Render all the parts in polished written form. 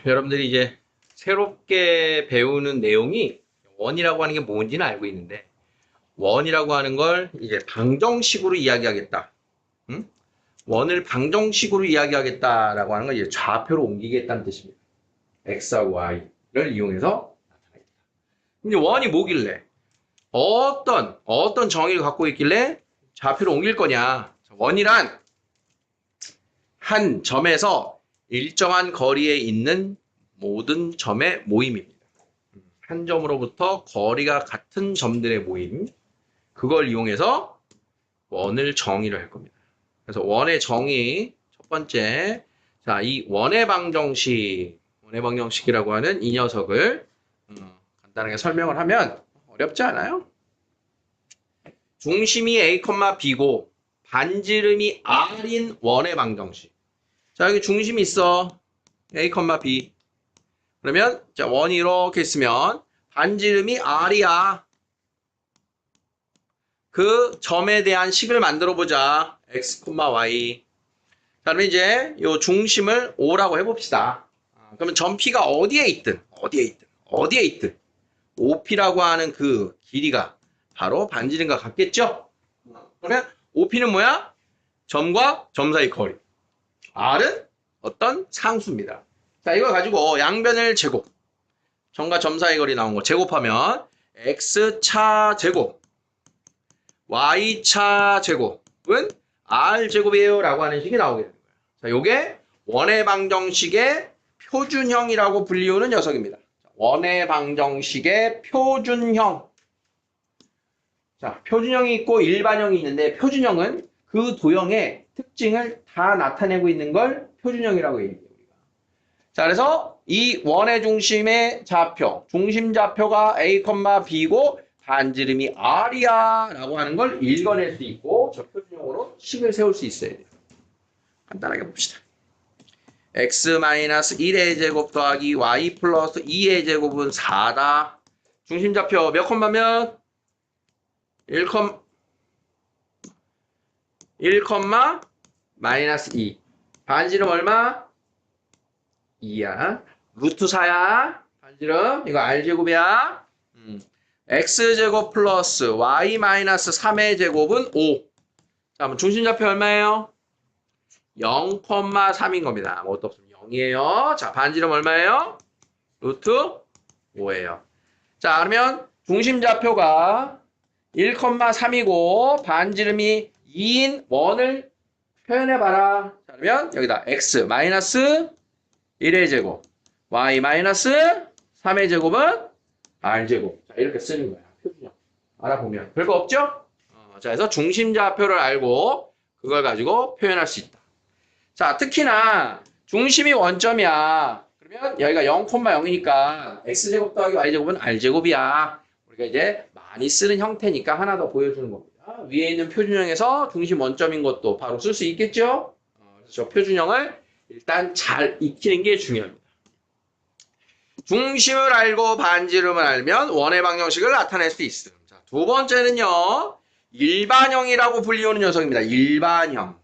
여러분들이 이제 새롭게 배우는 내용이 원이라고 하는 게 뭔지는 알고 있는데, 원이라고 하는 걸 이제 방정식으로 이야기하겠다. 응? 원을 방정식으로 이야기하겠다라고 하는 건 이제 좌표로 옮기겠다는 뜻입니다. x하고 y를 이용해서 나타내겠다. 이제 원이 뭐길래? 어떤 정의를 갖고 있길래 좌표로 옮길 거냐? 원이란 한 점에서 일정한 거리에 있는 모든 점의 모임입니다. 한 점으로부터 거리가 같은 점들의 모임. 그걸 이용해서 원을 정의를 할 겁니다. 그래서 원의 정의 첫 번째, 자, 이 원의 방정식이라고 하는 이 녀석을 간단하게 설명을 하면 어렵지 않아요? 중심이 A, B고 반지름이 R인 원의 방정식. 자, 여기 중심이 있어. A, B. 그러면 자, 원이 이렇게 있으면 반지름이 R이야. 그 점에 대한 식을 만들어 보자. X, Y. 자, 그러면 이제 이 중심을 O라고 해봅시다. 그러면 점 P가 어디에 있든 OP라고 하는 그 길이가 바로 반지름과 같겠죠? 그러면 OP는 뭐야? 점과 점 사이 거리. R은 어떤 상수입니다. 자, 이걸 가지고 양변을 제곱. 점과 점 사이 거리 나온 거 제곱하면 X차 제곱, Y차 제곱은 R제곱이에요 라고 하는 식이 나오게 되는 거예요. 자, 요게 원의 방정식의 표준형이라고 불리우는 녀석입니다. 원의 방정식의 표준형. 자, 표준형이 있고 일반형이 있는데 표준형은 그 도형의 특징을 다 나타내고 있는 걸 표준형이라고 얘기해요. 자, 그래서 이 원의 중심의 좌표, 중심 좌표가 A, B고 반지름이 R이야 라고 하는 걸 읽어낼 수 있고 저 표준형으로 식을 세울 수 있어야 돼요. 간단하게 봅시다. x-1의 제곱 더하기 y 플러스 2의 제곱은 4다. 중심 좌표 몇 콤마면? 1, 마이너스 2. 반지름 얼마? 2야. 루트 4야. 반지름 이거 R제곱이야. X제곱 플러스 Y 마이너스 3의 제곱은 5. 자, 그럼 중심좌표 얼마예요? 0,3인 겁니다. 아무것도 없으면 0이에요. 자, 반지름 얼마예요? 루트 5예요. 자, 그러면 중심좌표가 1,3이고 반지름이 2인 원을 표현해봐라. 자, 그러면 여기다 X 마이너스 1의 제곱, Y 마이너스 3의 제곱은 R제곱. 자, 이렇게 쓰는 거야. 표준형. 알아보면. 별거 없죠? 자, 그래서 중심좌표를 알고 그걸 가지고 표현할 수 있다. 자, 특히나 중심이 원점이야. 그러면 여기가 0,0이니까 X제곱 더하기 Y제곱은 R제곱이야. 우리가 이제 많이 쓰는 형태니까 하나 더 보여주는 겁니다. 위에 있는 표준형에서 중심 원점인 것도 바로 쓸 수 있겠죠? 그래서 저 표준형을 일단 잘 익히는 게 중요합니다. 중심을 알고 반지름을 알면 원의 방정식을 나타낼 수 있음. 자, 두 번째는요. 일반형이라고 불리우는 녀석입니다. 일반형.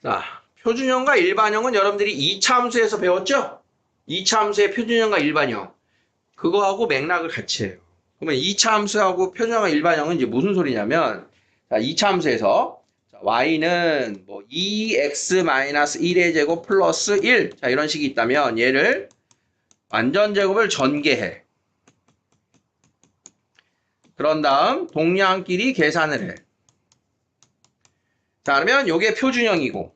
자, 표준형과 일반형은 여러분들이 2차 함수에서 배웠죠? 2차 함수의 표준형과 일반형. 그거하고 맥락을 같이 해요. 그러면 2차 함수하고 표준형과 일반형은 이제 무슨 소리냐면, 자, 2차 함수에서 y는 뭐 2x-1의 제곱 플러스 1. 자, 이런 식이 있다면 얘를 완전 제곱을 전개해. 그런 다음 동량끼리 계산을 해. 자, 그러면 요게 표준형이고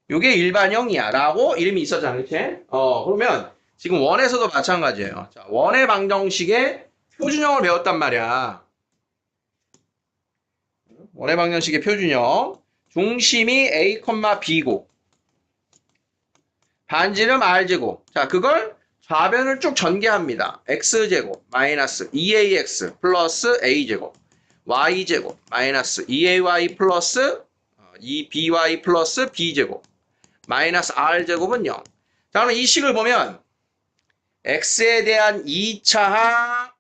요게 일반형이야 라고 이름이 있었잖아. 그치? 그러면 지금 원에서도 마찬가지예요. 자, 원의 방정식의 표준형을 배웠단 말이야. 원의 방정식의 표준형. 중심이 A, B고 반지름 R제곱. 자, 그걸 좌변을 쭉 전개합니다. X제곱 마이너스 2AX 플러스 A제곱 Y제곱 마이너스 2AY 플러스 2BY 플러스 B제곱 마이너스 R제곱은 0. 자, 그럼 이 식을 보면 X에 대한 2차 항,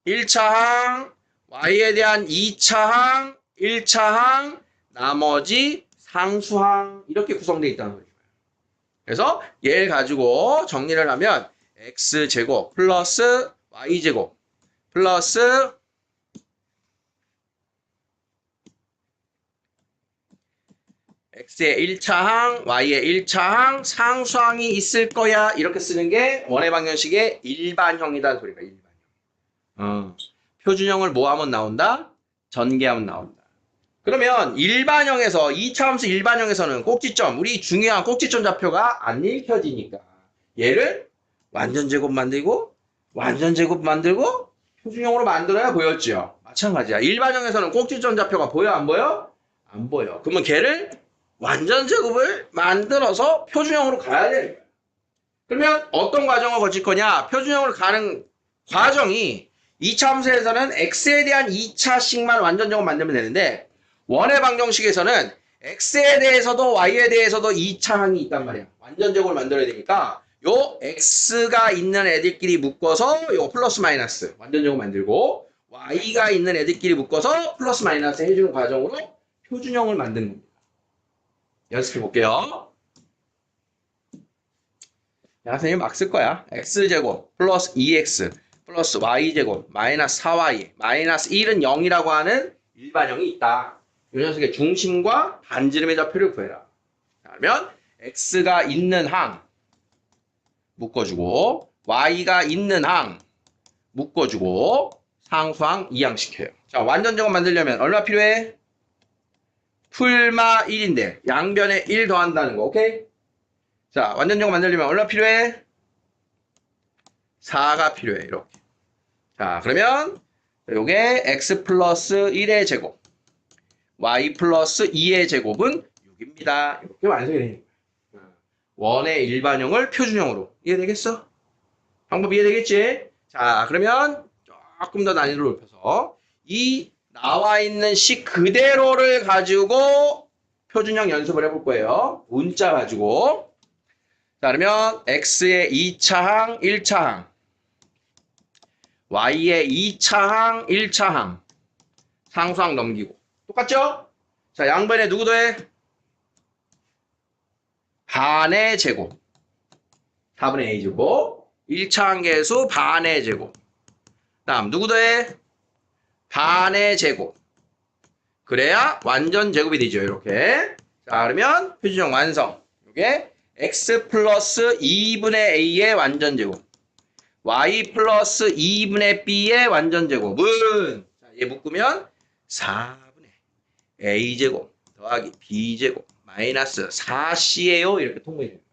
1차 항, Y에 대한 2차 항, 1차 항, 나머지 상수항 이렇게 구성되어 있다는 거죠. 그래서 얘를 가지고 정리를 하면 x제곱 플러스 y제곱 플러스 x의 1차 항, y의 1차 항, 상수항이 있을 거야. 이렇게 쓰는 게 원의 방정식의 일반형이다 소리가 일반형. 표준형을 뭐 하면 나온다? 전개하면 나온다. 그러면 일반형에서 2차 함수 일반형에서는 꼭지점, 우리 중요한 꼭지점 좌표가 안 읽혀지니까 얘를 완전제곱 만들고 완전제곱 만들고 표준형으로 만들어야 보였죠. 마찬가지야. 일반형에서는 꼭지점 좌표가 보여 안 보여? 안 보여. 그러면 걔를 완전제곱을 만들어서 표준형으로 가야 되는 거야. 그러면 어떤 과정을 거칠 거냐? 표준형으로 가는 과정이 2차 함수에서는 x에 대한 2차씩만 완전제곱 만들면 되는데 원의 방정식에서는 x에 대해서도 y에 대해서도 2차 항이 있단 말이야. 완전제곱을 만들어야 되니까 요 x가 있는 애들끼리 묶어서 요 플러스 마이너스 완전제곱 만들고 y가 있는 애들끼리 묶어서 플러스 마이너스 해주는 과정으로 표준형을 만드는 겁니다. 연습해 볼게요. 야, 선생님 막 쓸 거야. x제곱 플러스 2x 플러스 y제곱 마이너스 4y 마이너스 1은 0이라고 하는 일반형이 있다. 이 녀석의 중심과 반지름의 좌표를 구해라. 그러면 x가 있는 항 묶어주고 y가 있는 항 묶어주고 상수항 이항시켜요. 자, 완전제곱 만들려면 얼마 필요해? 풀마 1인데 양변에 1 더한다는 거. 오케이? 자, 완전제곱 만들려면 얼마 필요해? 4가 필요해. 이렇게. 자, 그러면 요게 x 플러스 1의 제곱 y 플러스 2의 제곱은 6입니다. 이렇게 완성이 되니까. 원의 일반형을 표준형으로. 이해되겠어? 방법 이해되겠지? 자, 그러면 조금 더 난이도를 높여서 이 나와 있는 식 그대로를 가지고 표준형 연습을 해볼 거예요. 문자 가지고. 자, 그러면 x의 2차항, 1차항, y의 2차항, 1차항, 상수항 넘기고. 똑같죠? 자, 양변에 누구 더해? 반의 제곱. 4분의 a제곱. 1차항 계수 반의 제곱. 다음 누구 더해? 반의 제곱. 그래야 완전 제곱이 되죠. 이렇게. 자, 그러면 표준형 완성. 이게 x 플러스 2분의 a의 완전 제곱. y 플러스 2분의 b의 완전 제곱은 자, 얘 묶으면 4분의 a제곱 더하기 b제곱 마이너스 4c예요. 이렇게 통분이 됩니다.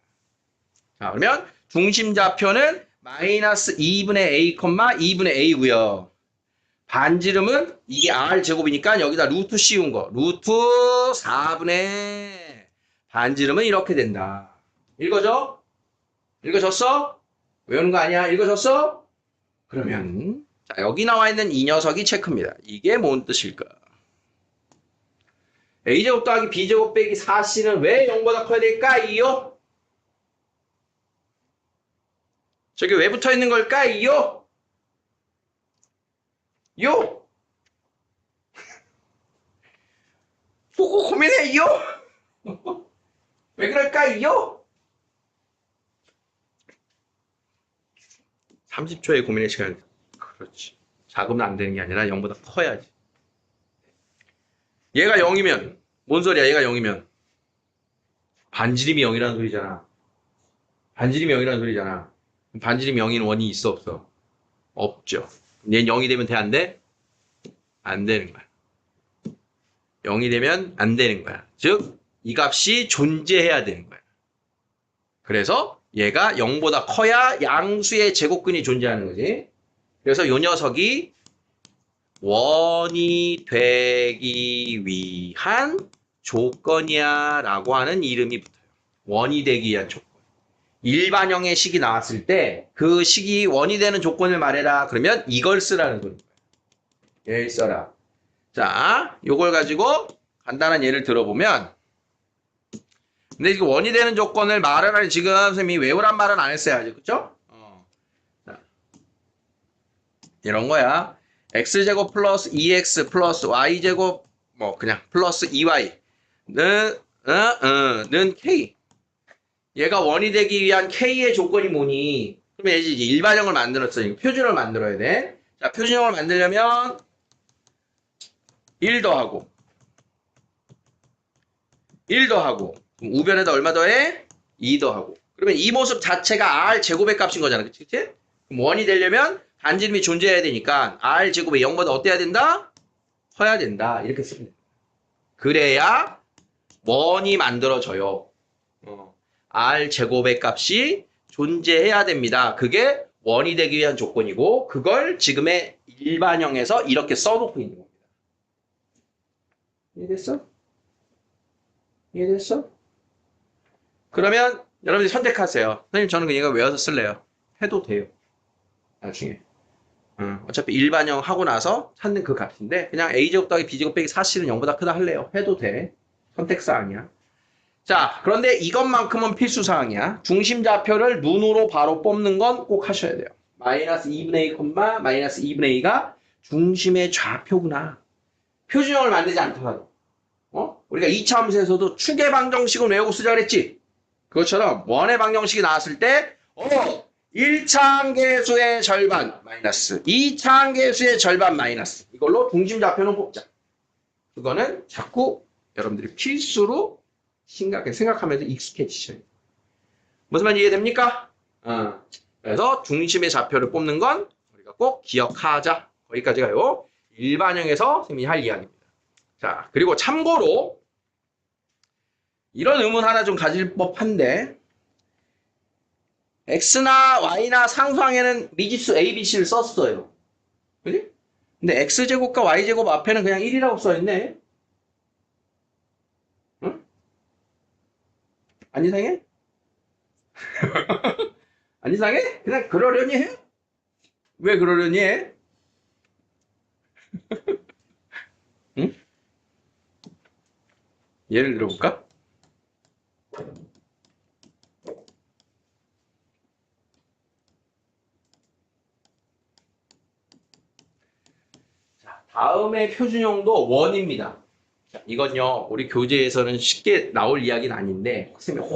자, 그러면 중심 좌표는 마이너스 2분의 a, 2분의 a고요. 반지름은 이게 r제곱이니까 여기다 루트 씌운 거. 루트 4분의 반지름은 이렇게 된다. 읽어줘? 읽어줬어? 외우는 거 아니야? 읽어줬어? 그러면 자, 여기 나와 있는 이 녀석이 체크입니다. 이게 뭔 뜻일까? a제곱 더하기 b제곱 빼기 4c는 왜 0보다 커야 될까요? 저기 왜 붙어 있는 걸까요? 요! 보고 고민해요! 왜 그럴까요? 30초의 고민의 시간. 그렇지. 작으면 안 되는 게 아니라 0보다 커야지. 얘가 0이면 뭔 소리야? 얘가 0이면 반지름이 0이라는 소리잖아. 반지름이 0이라는 소리잖아. 반지름 0인 원이 있어 없어? 없죠. 얘는 0이 되면 돼? 안 돼? 안 되는 거야. 0이 되면 안 되는 거야. 즉 이 값이 존재해야 되는 거야. 그래서 얘가 0보다 커야 양수의 제곱근이 존재하는 거지. 그래서 이 녀석이 원이 되기 위한 조건이야 라고 하는 이름이 붙어요. 원이 되기 위한 조건. 일반형의 식이 나왔을 때 그 식이 원이 되는 조건을 말해라. 그러면 이걸 쓰라는 거예요. 얘를 써라. 자, 요걸 가지고 간단한 예를 들어보면 근데 지금 원이 되는 조건을 말하라니 지금 선생님이 외우란 말은 안 했어야지. 그쵸? 자, 이런 거야. x제곱 플러스 2x 플러스 y제곱 뭐 그냥 플러스 2y는 k 얘가 원이 되기 위한 K의 조건이 뭐니? 그러면 이제 일반형을 만들었어요. 표준형을 만들어야 돼. 자, 표준형을 만들려면 1 더하고 1 더하고 그럼 우변에다 얼마 더해? 2 더하고 그러면 이 모습 자체가 R 제곱의 값인 거잖아. 그치? 그럼 원이 되려면 반지름이 존재해야 되니까 R 제곱이 0보다 어때야 된다? 커야 된다. 이렇게 쓰면 돼. 그래야 원이 만들어져요. R 제곱의 값이 존재해야 됩니다. 그게 원이 되기 위한 조건이고 그걸 지금의 일반형에서 이렇게 써놓고 있는 겁니다. 이해됐어? 이해됐어? 그러면 여러분들이 선택하세요. 선생님 저는 그냥 이거 외워서 쓸래요. 해도 돼요. 나중에. 어차피 일반형 하고 나서 찾는 그 값인데 그냥 a제곱 더하기 b제곱 빼기 4c는 0보다 크다 할래요. 해도 돼. 선택사항이야. 자, 그런데 이것만큼은 필수사항이야. 중심좌표를 눈으로 바로 뽑는 건 꼭 하셔야 돼요. 마이너스 2분의 1, 마이너스 2분의 2가 중심의 좌표구나. 표준형을 만들지 않더라도. 우리가 2차 함수에서도 축의 방정식은 외우고 쓰자 그랬지? 그것처럼 원의 방정식이 나왔을 때 1차 함계수의 절반 마이너스 2차 함계수의 절반 마이너스 이걸로 중심좌표는 뽑자. 그거는 자꾸 여러분들이 필수로 생각하면서 익숙해지셔야 돼요. 무슨 말인지 이해됩니까? 그래서 중심의 좌표를 뽑는 건 우리가 꼭 기억하자. 거기까지가요. 일반형에서 선생님이 할 이야기입니다. 자, 그리고 참고로 이런 의문 하나 좀 가질 법한데 x나 y나 상수항에는 미지수 a, b, c를 썼어요. 그지? 근데 x제곱과 y제곱 앞에는 그냥 1이라고 써있네. 응? 안 이상해? 안 이상해? 그냥 그러려니 해? 왜 그러려니 해? 응? 예를 들어볼까? 자, 다음의 표준형도 원입니다. 자, 이건요, 우리 교재에서는 쉽게 나올 이야기는 아닌데, 선생님이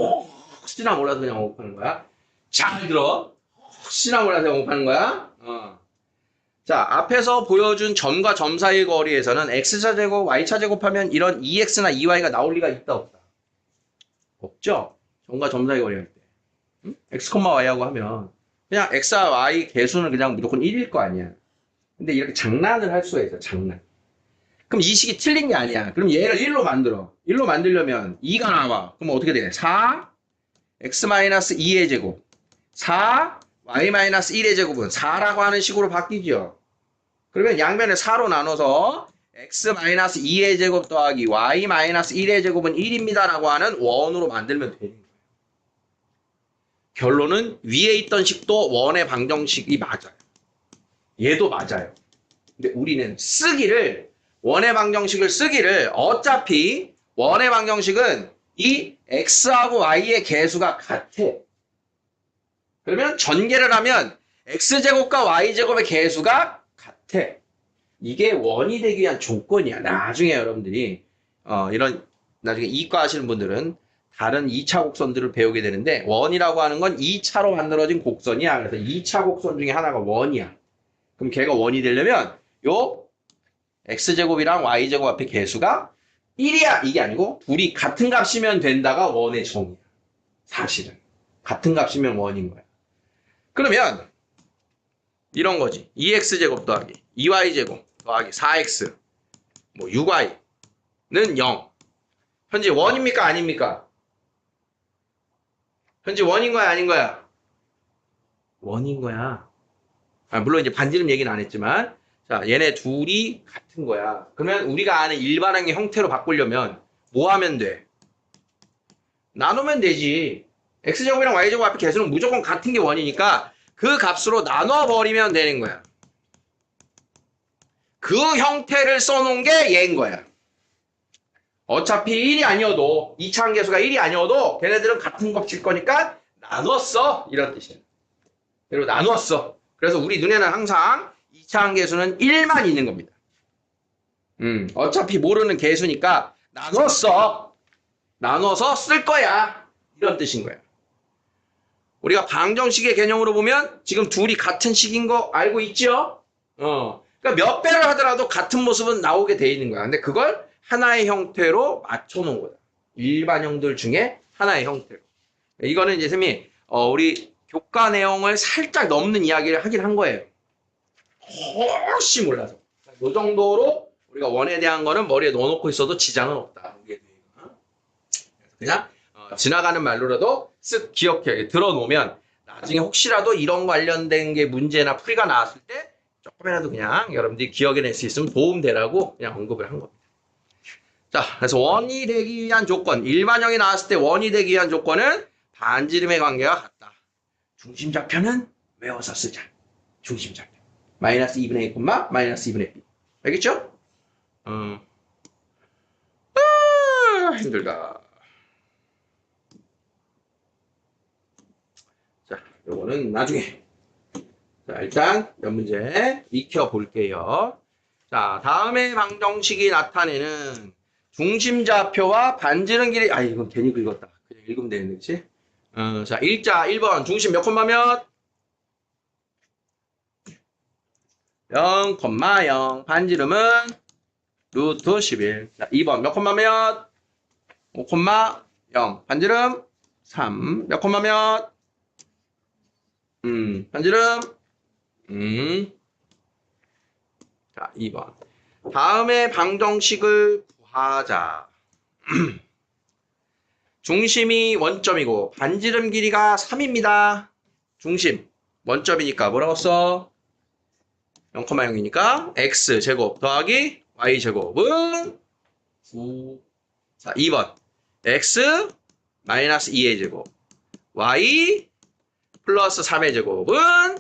혹시나 몰라서 그냥 언급하는 거야. 잘 들어. 혹시나 몰라서 언급하는 거야. 자, 앞에서 보여준 점과 점 사이의 거리에서는 x차제곱, y차제곱하면 이런 2x나 2y가 나올 리가 있다, 없다? 없죠? 점과 점 사이의 거리 할 때. 응? x, y하고 하면 그냥 x와 y 개수는 그냥 무조건 1일 거 아니야. 근데 이렇게 장난을 할 수가 있어, 장난. 그럼 이 식이 틀린 게 아니야. 그럼 얘를 1로 만들어. 1로 만들려면 2가 나와. 그럼 어떻게 돼? 4, x-2의 제곱. 4, y-1의 제곱은 4라고 하는 식으로 바뀌죠. 그러면 양변을 4로 나눠서 x-2의 제곱 더하기 y-1의 제곱은 1입니다 라고 하는 원으로 만들면 되는 거예요. 결론은 위에 있던 식도 원의 방정식이 맞아요. 얘도 맞아요. 근데 우리는 원의 방정식을 쓰기를 어차피 원의 방정식은 이 x하고 y의 개수가 같아. 그러면 전개를 하면 x제곱과 y제곱의 개수가 같아. 이게 원이 되기 위한 조건이야. 나중에 여러분들이 이런 나중에 이과 하시는 분들은 다른 2차 곡선들을 배우게 되는데 원이라고 하는 건 2차로 만들어진 곡선이야. 그래서 2차 곡선 중에 하나가 원이야. 그럼 걔가 원이 되려면 요 x제곱이랑 y제곱 앞에 개수가 1이야. 이게 아니고 둘이 같은 값이면 된다가 원의 정의야. 사실은. 같은 값이면 원인 거야. 그러면 이런 거지. 2x제곱 더하기 2y제곱 더하기 4x 뭐 6y는 0. 현재 원입니까? 아닙니까? 현재 원인 거야? 아닌 거야? 원인 거야. 물론 이제 반지름 얘기는 안 했지만 자, 얘네 둘이 같은 거야. 그러면 우리가 아는 일반항의 형태로 바꾸려면 뭐 하면 돼? 나누면 되지. x제곱이랑 y제곱 앞에 개수는 무조건 같은 게 원이니까 그 값으로 나눠버리면 되는 거야. 그 형태를 써놓은 게 얘인 거야. 어차피 1이 아니어도 2차 함계수가 1이 아니어도 걔네들은 같은 값일 거니까 나눴어. 이런 뜻이야. 그리고 나눴어. 그래서 우리 눈에는 항상 2차 함계수는 1만 있는 겁니다. 어차피 모르는 개수니까 나눴어. 나눠서 쓸 거야. 이런 뜻인 거야. 우리가 방정식의 개념으로 보면 지금 둘이 같은 식인 거 알고 있죠? 그러니까 몇 배를 하더라도 같은 모습은 나오게 돼 있는 거야. 근데 그걸 하나의 형태로 맞춰 놓은 거다. 일반형들 중에 하나의 형태로. 이거는 이제 쌤이 우리 교과 내용을 살짝 넘는 이야기를 하긴 한 거예요. 훨씬 몰라서. 이 정도로 우리가 원에 대한 거는 머리에 넣어놓고 있어도 지장은 없다. 그냥 지나가는 말로라도 쓱 기억해 들어놓으면 나중에 혹시라도 이런 관련된 게 문제나 풀이가 나왔을 때 조금이라도 그냥 여러분들이 기억해낼 수 있으면 도움되라고 그냥 언급을 한 겁니다. 자, 그래서 원이 되기 위한 조건, 일반형이 나왔을 때 원이 되기 위한 조건은 반지름의 관계가 같다. 중심좌표는 외워서 쓰자. 중심좌표. 마이너스 2분의 1, 마이너스 2분의 b. 알겠죠? 힘들다. 자, 요거는 나중에. 자, 일단 몇 문제 익혀볼게요. 자, 다음에 방정식이 나타내는 중심좌표와 반지름 길이, 이건 괜히 긁었다. 그냥 읽으면 되는데, 그치? 자, 1번 중심 몇 콤마 몇? 0,0. 반지름은 루트 11. 자, 2번 몇 콤마 몇? 5,0. 반지름 3. 몇 콤마 몇? 반지름 자, 2번. 다음에 방정식을 구하자. 중심이 원점이고 반지름 길이가 3입니다. 중심 원점이니까 뭐라고 써? 0,0이니까 x제곱 더하기 y제곱은 9. 자, 2번. x 마이너스 2의 제곱 y 플러스 3의 제곱은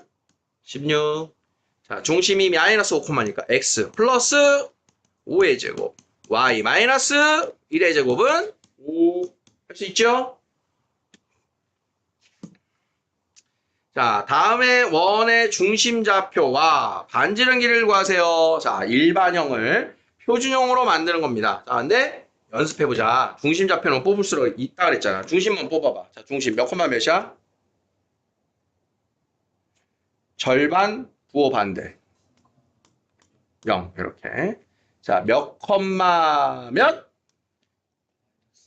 16. 자, 중심이 마이너스 5,니까 x 플러스 5의 제곱 y 마이너스 1의 제곱은 5. 할 수 있죠? 자, 다음에 원의 중심좌표와 반지름 길이를 구하세요. 자, 일반형을 표준형으로 만드는 겁니다. 자, 근데 연습해보자. 중심좌표는 뽑을수록 있다 그랬잖아. 중심만 뽑아봐. 자, 중심 몇 콤마 몇이야? 절반, 부호 반대. 0, 이렇게. 자, 몇 콤마 몇?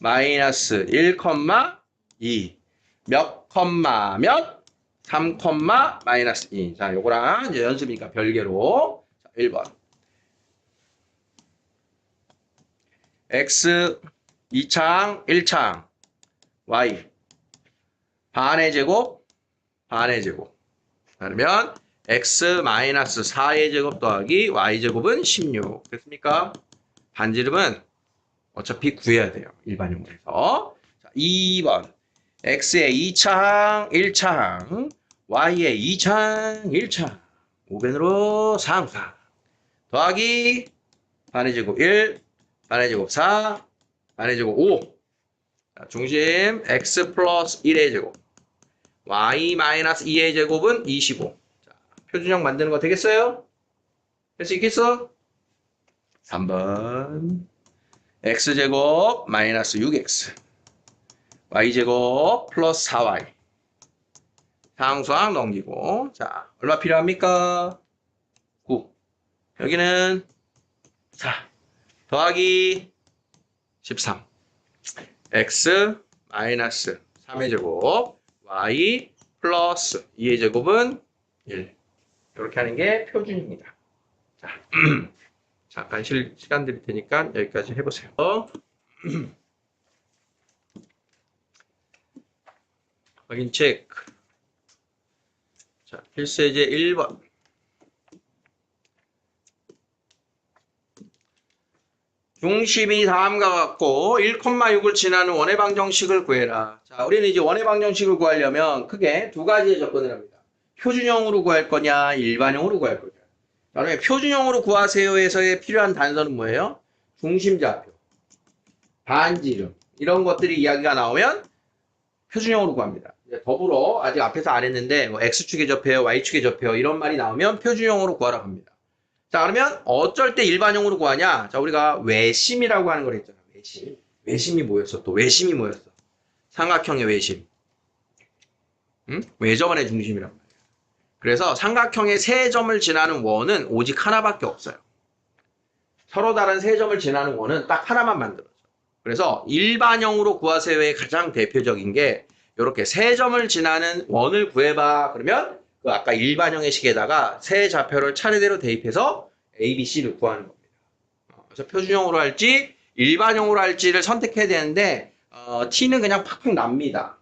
마이너스 1,2. 몇 콤마 몇? 3, 마이너스 2. 자, 요거랑 이제 연습이니까 별개로. 자, 1번. x 2창, 1창. y. 반의 제곱, 반의 제곱. 그러면 x 마이너스 4의 제곱 더하기 y제곱은 16. 됐습니까? 반지름은 어차피 구해야 돼요. 일반형에서. 자, 2번. x의 2창, 1창. y의 2창, 1창. 5변으로 상수항. 더하기 반의 제곱 1, 반의 제곱 4, 반의 제곱 5. 자, 중심 x 플러스 1의 제곱. y 마이너스 2의 제곱은 25. 자, 표준형 만드는 거 되겠어요? 할 수 있겠어? 3번. x제곱 마이너스 6x. y제곱 플러스 4y. 상수항 넘기고. 자, 얼마 필요합니까? 9. 여기는 4. 더하기 13. x 마이너스 3의 제곱. y 플러스 2의 제곱은 1. 이렇게 하는 게 표준입니다. 자, 잠깐 시간 드릴 테니까 여기까지 해보세요. 확인 체크. 자, 필수예제 1번. 중심이 다음과 같고 1,6을 지나는 원의 방정식을 구해라. 자, 우리는 이제 원의 방정식을 구하려면 크게 두 가지의 접근을 합니다. 표준형으로 구할 거냐, 일반형으로 구할 거냐. 그다음에 표준형으로 구하세요에서의 필요한 단서는 뭐예요? 중심좌표, 반지름 이런 것들이 이야기가 나오면 표준형으로 구합니다. 이제 더불어 아직 앞에서 안 했는데 뭐 x축의 접해요, y축의 접해요 이런 말이 나오면 표준형으로 구하라고 합니다. 자, 그러면 어쩔 때 일반형으로 구하냐? 자, 우리가 외심이라고 하는 걸 했잖아. 외심. 외심이 뭐였어? 또 외심이 뭐였어? 삼각형의 외심. 응? 외접원의 중심이란 말이야. 그래서 삼각형의 세 점을 지나는 원은 오직 하나밖에 없어요. 서로 다른 세 점을 지나는 원은 딱 하나만 만들어져. 그래서 일반형으로 구하세요의 가장 대표적인 게 이렇게 세 점을 지나는 원을 구해봐. 그러면 그 아까 일반형의 식에다가 세 좌표를 차례대로 대입해서 A, B, C를 구하는 겁니다. 그래서 표준형으로 할지 일반형으로 할지를 선택해야 되는데 T는 그냥 팍팍 납니다.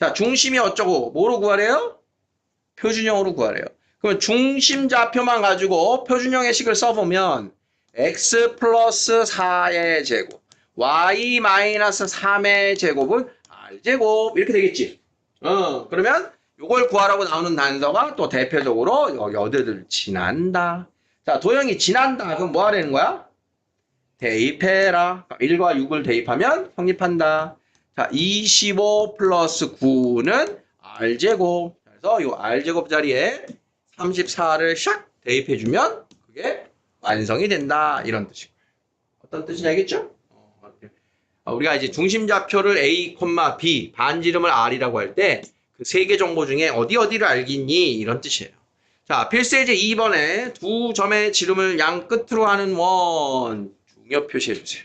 자, 중심이 어쩌고 뭐로 구하래요? 표준형으로 구하래요. 그러면 중심 좌표만 가지고 표준형의 식을 써보면 x 플러스 4의 제곱, y 마이너스 3의 제곱은 r제곱 이렇게 되겠지. 그러면 이걸 구하라고 나오는 단서가 또 대표적으로 여기를 지난다. 자, 도형이 지난다. 그럼 뭐 하라는 거야? 대입해라. 1과 6을 대입하면 성립한다. 자, 25 플러스 9는 r제곱. 그래서 이 r제곱 자리에 34를 샥 대입해주면 그게 완성이 된다. 이런 뜻이고요. 어떤 뜻인지 알겠죠? 우리가 이제 중심좌표를 A, B, 반지름을 R이라고 할 때 그 세 개 정보 중에 어디를 알겠니? 이런 뜻이에요. 자, 필수예제 2번에 두 점의 지름을 양 끝으로 하는 원 중요 표시해주세요.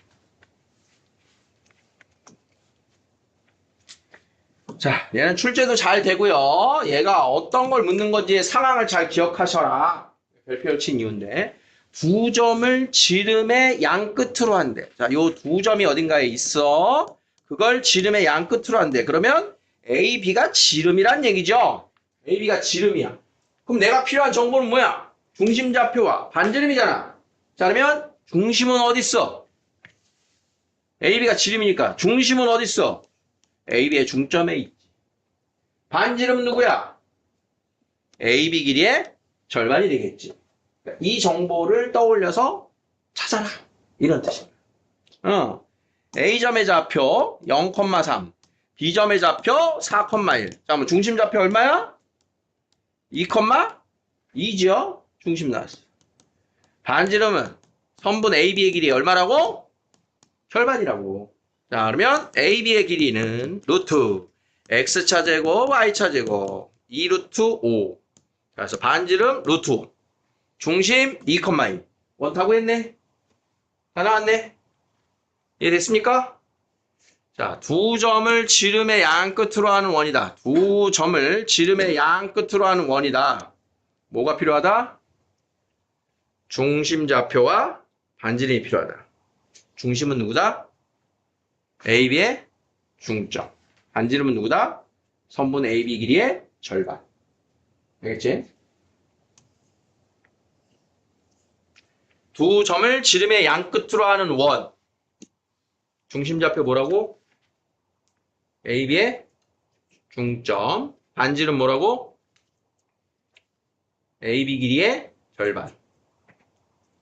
자, 얘는 출제도 잘 되고요. 얘가 어떤 걸 묻는 건지 상황을 잘 기억하셔라. 별표를 친 이유인데 두 점을 지름의 양 끝으로 한대. 자, 요 두 점이 어딘가에 있어. 그걸 지름의 양 끝으로 한대. 그러면 A, B가 지름이란 얘기죠. A, B가 지름이야. 그럼 내가 필요한 정보는 뭐야? 중심좌표와 반지름이잖아. 자, 그러면 중심은 어디 있어? A, B가 지름이니까 중심은 어디 있어? A, B의 중점에 있지. 반지름은 누구야? A, B 길이의 절반이 되겠지. 이 정보를 떠올려서 찾아라. 이런 뜻입니다. A점의 좌표 0,3, B점의 좌표 4,1. 자, 그럼 중심 좌표 얼마야? 2,2죠? 중심 나왔어. 반지름은 선분 AB의 길이 얼마라고? 절반이라고. 자, 그러면 AB의 길이는 루트 X차 제곱, Y차 제곱, 2 루트 5. 그래서 반지름 루트 5. 중심 2,2. 원타고 했네? 다 나왔네? 이해됐습니까? 자, 두 점을 지름의 양 끝으로 하는 원이다. 두 점을 지름의 양 끝으로 하는 원이다. 뭐가 필요하다? 중심좌표와 반지름이 필요하다. 중심은 누구다? AB의 중점. 반지름은 누구다? 선분 AB 길이의 절반. 알겠지? 두 점을 지름의 양 끝으로 하는 원. 중심좌표 뭐라고? AB의 중점. 반지름 뭐라고? AB 길이의 절반.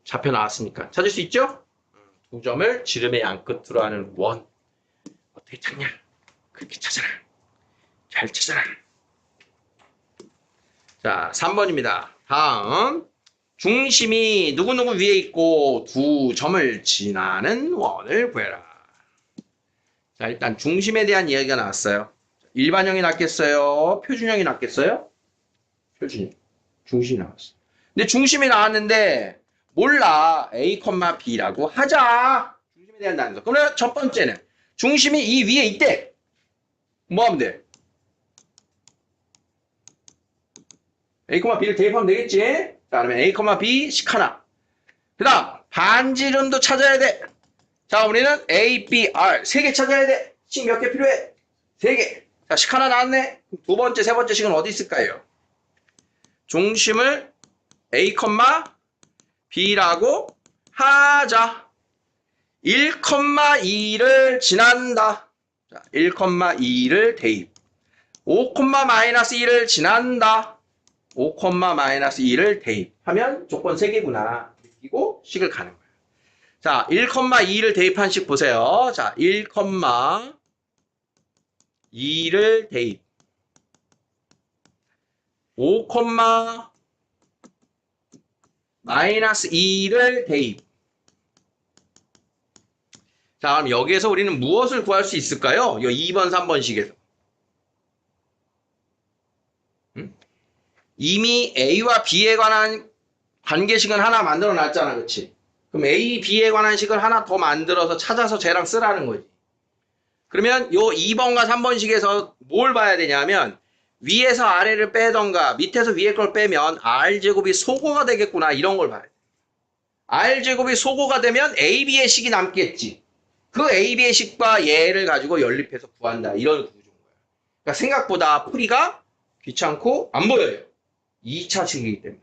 좌표 나왔으니까. 찾을 수 있죠? 두 점을 지름의 양 끝으로 하는 원. 어떻게 찾냐? 그렇게 찾아라. 잘 찾아라. 자, 3번입니다. 다음. 중심이 누구누구 위에 있고 두 점을 지나는 원을 구해라. 자, 일단 중심에 대한 이야기가 나왔어요. 일반형이 낫겠어요? 표준형이 낫겠어요? 표준형. 중심이 나왔어. 근데 중심이 나왔는데 몰라. A, B라고 하자. 중심에 대한 단서. 그러면 첫 번째는 중심이 이 위에 있대. 뭐 하면 돼? A, B를 대입하면 되겠지? 자, 그러면 A, B 식 하나. 그 다음 반지름도 찾아야 돼. 자, 우리는 A, B, R 세 개 찾아야 돼. 식 몇 개 필요해? 세 개. 자, 식 하나 나왔네. 두 번째, 세 번째 식은 어디 있을까요? 중심을 A, B라고 하자. 1,2를 지난다. 자, 1,2를 대입. 5,-2를 지난다. 5,-2를 대입하면 조건 3개구나. 이고 식을 가는 거예요. 자, 1,2를 대입한 식 보세요. 자, 1,2를 대입. 5,-2를 대입. 자, 그럼 여기에서 우리는 무엇을 구할 수 있을까요? 이 2번, 3번 식에서. 응? 이미 A와 B에 관한 관계식은 하나 만들어 놨잖아. 그치? 그럼 A, B에 관한 식을 하나 더 만들어서 찾아서 쟤랑 쓰라는 거지. 그러면 요 2번과 3번식에서 뭘 봐야 되냐면 위에서 아래를 빼던가 밑에서 위에 걸 빼면 R제곱이 소거가 되겠구나. 이런 걸 봐야 돼. R제곱이 소거가 되면 AB의 식이 남겠지. 그 AB의 식과 얘를 가지고 연립해서 구한다. 이런 구조인 거야. 그러니까 생각보다 풀이가 귀찮고 안 보여요. 2차식이기 때문에.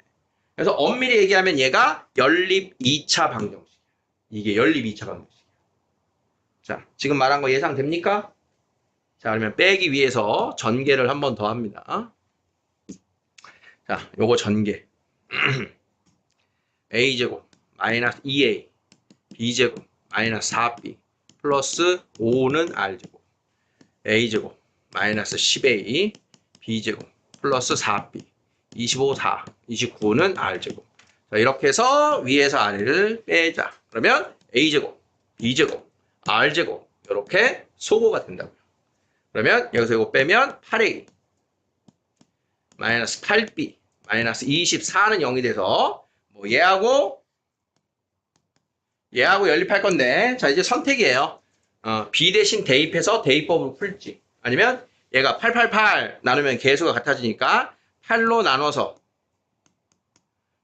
그래서 엄밀히 얘기하면 얘가 연립 2차 방정식. 이게 연립 2차 방정식. 자, 지금 말한 거 예상됩니까? 자, 그러면 빼기 위해서 전개를 한 번 더 합니다. 자, 요거 전개. A제곱 마이너스 2A B제곱 마이너스 4B 플러스 5는 R제곱 A제곱 마이너스 10A B제곱 플러스 4B 25, 4, 29는 R제곱. 자, 이렇게 해서 위에서 아래를 빼자. 그러면 A제곱, B제곱, R제곱 이렇게 소거가 된다고요. 그러면 여기서 이거 빼면 8A 마이너스 8B 마이너스 24는 0이 돼서 뭐 얘하고 연립할 건데 자 이제 선택이에요. B 대신 대입해서 대입법으로 풀지. 아니면 얘가 888 나누면 개수가 같아지니까 8로 나눠서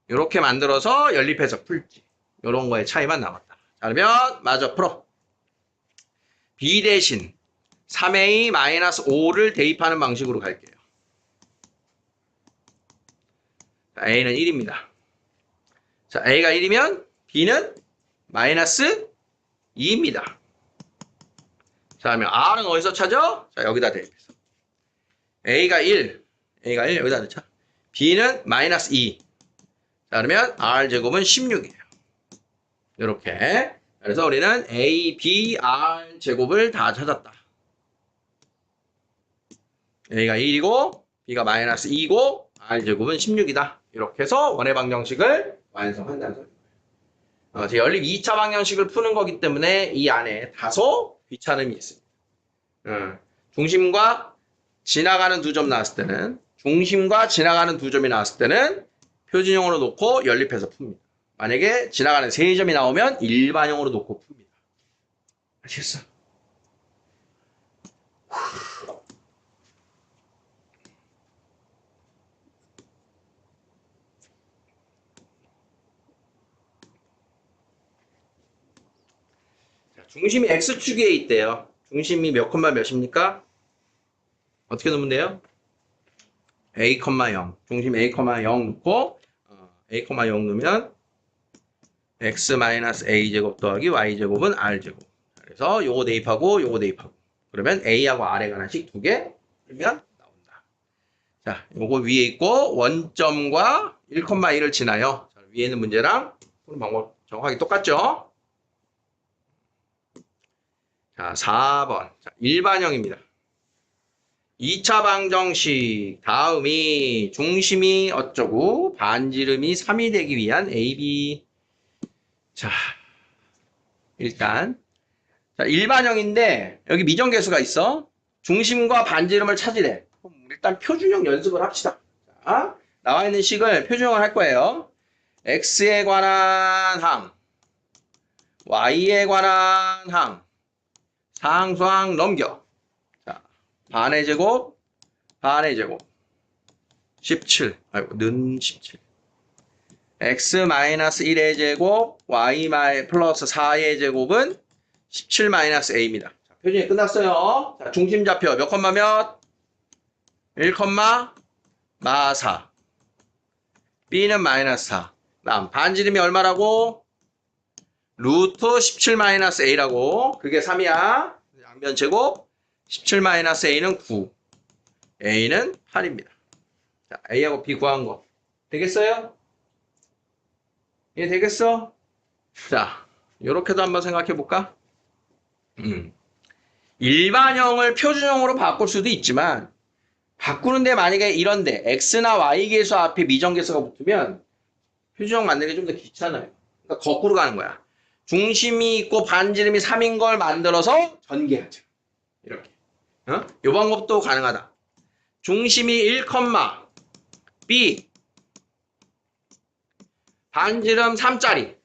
이렇게 만들어서 연립해서 풀지. 이런 거의 차이만 남았다. 자, 그러면 마저 풀어. B 대신 3A-5를 대입하는 방식으로 갈게요. 자, A는 1입니다. 자, A가 1이면 B는 마이너스 2입니다. 자, 그러면 R은 어디서 찾아? 자, 여기다 대입해서. A가 1 여기다 넣자. B는 마이너스 2. 자, 그러면 R제곱은 16이에요. 이렇게. 그래서 우리는 A, B, R 제곱을 다 찾았다. A가 1이고 B가 마이너스 2고 R제곱은 16이다. 이렇게 해서 원의 방정식을 완성한다는 소리예요. 제 연립 2차 방정식을 푸는 거기 때문에 이 안에 다소 귀찮음이 있습니다. 중심과 지나가는 두 점 나왔을 때는 중심과 지나가는 두 점이 나왔을 때는 표준형으로 놓고 연립해서 풉니다. 만약에 지나가는 세 점이 나오면 일반형으로 놓고 풉니다. 아시겠어? 중심이 X축에 있대요. 중심이 몇 콤마 몇입니까? 어떻게 놓으면 돼요? A, 0. 중심 A, 0 놓고 A, 0 넣으면 X-A제곱 더하기 Y제곱은 R제곱. 그래서 요거 대입하고 요거 대입하고. 그러면 A하고 R에 관한 식 두 개 풀면 나온다. 자, 요거 위에 있고 원점과 1,1을 지나요. 자, 위에 있는 문제랑 푸는 방법 정확하게 똑같죠? 자, 4번. 자, 일반형입니다. 2차 방정식. 다음이 중심이 어쩌고 반지름이 3이 되기 위한 AB. 자, 일단 자, 일반형인데 여기 미정계수가 있어. 중심과 반지름을 찾으래. 일단 표준형 연습을 합시다. 자, 나와 있는 식을 표준형을 할 거예요. X에 관한 항, Y에 관한 항, 상수항 넘겨. 자, 반의 제곱, 17. 아이고, 는 17. X-1의 제곱, Y 플러스 4의 제곱은 17-A입니다. 자, 표준이 끝났어요. 자, 중심 좌표 몇 콤마 몇? 1,4. B는 마이너스 4. 다음, 반지름이 얼마라고? 루트 17-A라고. 그게 3이야. 양변 제곱. 17-A는 9. A는 8입니다. 자, A하고 B 구한 거. 되겠어요? 이해 되겠어? 자, 요렇게도 한번 생각해 볼까? 일반형을 표준형으로 바꿀 수도 있지만, 바꾸는데 만약에 이런데, X나 Y 계수 앞에 미정계수가 붙으면, 표준형 만드는 게 좀 더 귀찮아요. 그러니까 거꾸로 가는 거야. 중심이 있고 반지름이 3인 걸 만들어서 전개하죠. 이렇게. 요 방법도 가능하다. 중심이 1, B 반지름 3짜리.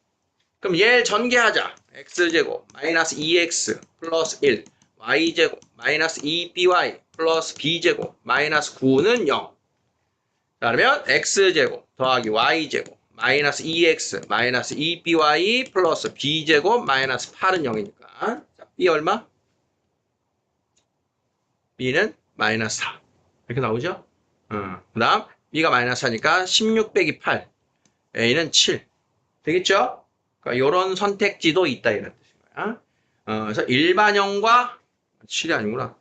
그럼 얘를 전개하자. x제곱 마이너스 2x 플러스 1 y제곱 마이너스 2by 플러스 b제곱 마이너스 9는 0. 자, 그러면 x제곱 더하기 y제곱 마이너스 2x 마이너스 2by 플러스 b제곱 마이너스 8은 0이니까 자, b 얼마? b는 마이너스 4 이렇게 나오죠? 그 다음 b가 마이너스 4니까 16 빼기 8 a는 7 되겠죠? 그러니까 이런 선택지도 있다 이런 뜻인 거야. 그래서 일반형과 7이 아니구나.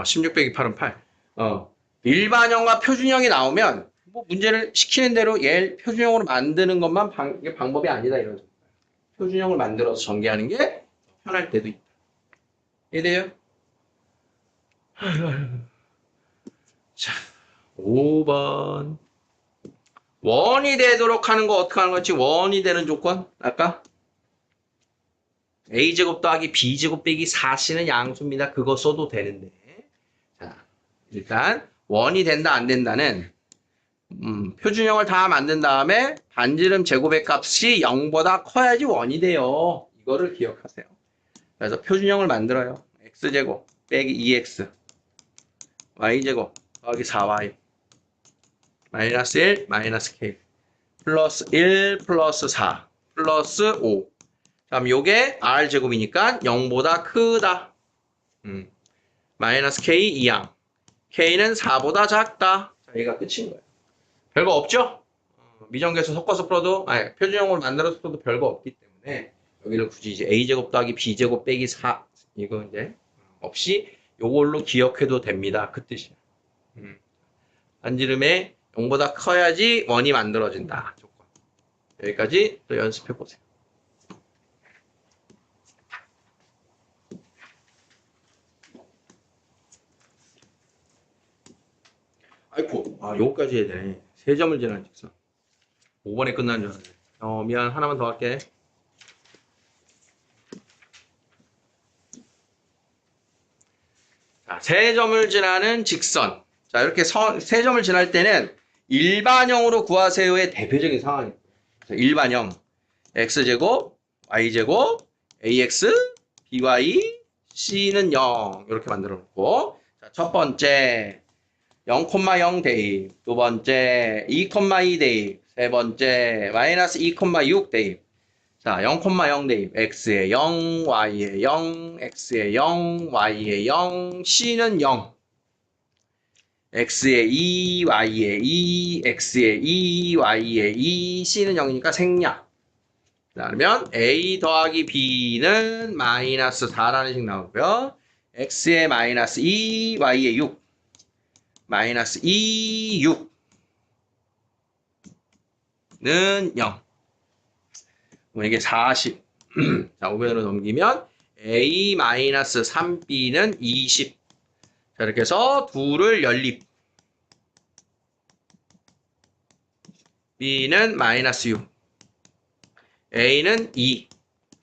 16 빼기 8은 8. 일반형과 표준형이 나오면 뭐 문제를 시키는 대로 얘를 표준형으로 만드는 것만 이게 방법이 아니다 이런 뜻. 표준형을 만들어서 전개하는 게 편할 때도 있다. 이해돼요? 자, 5번. 원이 되도록 하는 거 어떻게 하는 거지? 원이 되는 조건? 아까 a제곱 더하기 b제곱 빼기 4c는 양수입니다. 그거 써도 되는데. 자, 일단 원이 된다 안 된다는 표준형을 다 만든 다음에 반지름 제곱의 값이 0보다 커야지 원이 돼요. 이거를 기억하세요. 그래서 표준형을 만들어요. x제곱 빼기 2x y제곱 더하기 4y 마이너스 1 마이너스 k 플러스 1 플러스 4 플러스 5 그럼 요게 r제곱이니까 0보다 크다. 마이너스 k 이항 k는 4보다 작다. 자, 얘가 끝인 거예요. 별거 없죠? 미정계수 섞어서 풀어도 표준형으로 만들어서 풀어도 별거 없기 때문에 여기를 굳이 이제 a제곱 더하기 b제곱 빼기 4 이거 이제 없이 요걸로 기억해도 됩니다. 그 뜻이야. 반지름에 0보다 커야지 원이 만들어진다. 조건. 여기까지 또 연습해 보세요. 아이고, 요거까지 해야 되네. 3점을 지나는 직선. 5번에 끝나는 줄 알았네. 미안. 하나만 더 할게. 자, 3점을 지나는 직선. 자, 이렇게 3점을 지날 때는 일반형으로 구하세요의 대표적인 상황이에요. 일반형 x제곱, y제곱, ax, by, c는 0 이렇게 만들어 놓고 자, 첫 번째 0,0 대입, 두 번째 2,2 대입, 세 번째 마이너스 2,6 대입. 자, 0,0 대입, x에 0, y에 0, x에 0, y에 0, c는 0. x에 2, y에 2, x에 2, y에 2, c는 0이니까 생략. 자, 그러면 a 더하기 b는 마이너스 4라는 식 나오고요. x에 마이너스 2, y에 6. 마이너스 2, 6는 0. 그럼 이게 40. 자, 5변으로 넘기면 a 마이너스 3b는 20. 자, 이렇게 해서 둘을 연립. b는 마이너스 6. a는 2.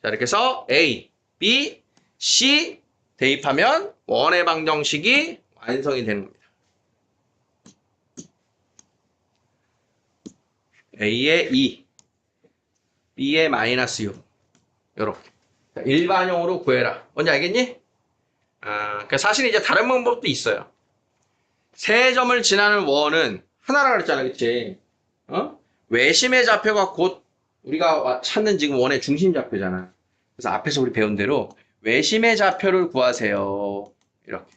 자, 이렇게 해서 a, b, c 대입하면 원의 방정식이 완성이 되는 겁니다. a에 2, b에 마이너스 6. 요렇게. 자, 일반형으로 구해라. 뭔지 알겠니? 그러니까 사실 이제 다른 방법도 있어요. 3점을 지나는 원은 하나라 그랬잖아, 그치? 외심의 좌표가 곧 우리가 찾는 지금 원의 중심 좌표잖아. 그래서 앞에서 우리 배운 대로 외심의 좌표를 구하세요. 이렇게.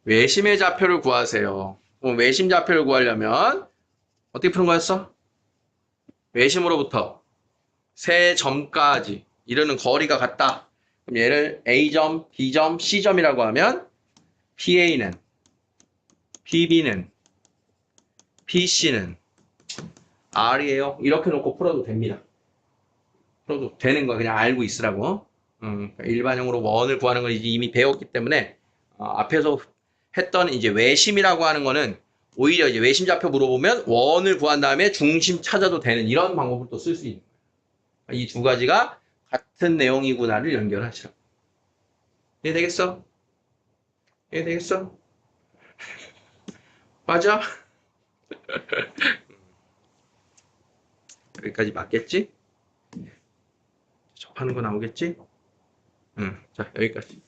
외심의 좌표를 구하세요. 그럼 외심 좌표를 구하려면 어떻게 푸는 거였어? 외심으로부터 세 점까지 이르는 거리가 같다. 그럼 얘를 A점, B점, C점이라고 하면 PA는, PB는, PC는 R이에요. 이렇게 놓고 풀어도 됩니다. 풀어도 되는 거 그냥 알고 있으라고. 그러니까 일반형으로 원을 구하는 걸 이미 배웠기 때문에 앞에서 했던 이제 외심이라고 하는 거는 오히려 이제 외심 좌표 물어보면 원을 구한 다음에 중심 찾아도 되는 이런 방법을 또 쓸 수 있는 거예요. 이 두 가지가 같은 내용이구나를 연결하시라고. 이해되겠어? 이해되겠어? 맞아? 여기까지 맞겠지? 접하는 거 나오겠지? 자, 여기까지.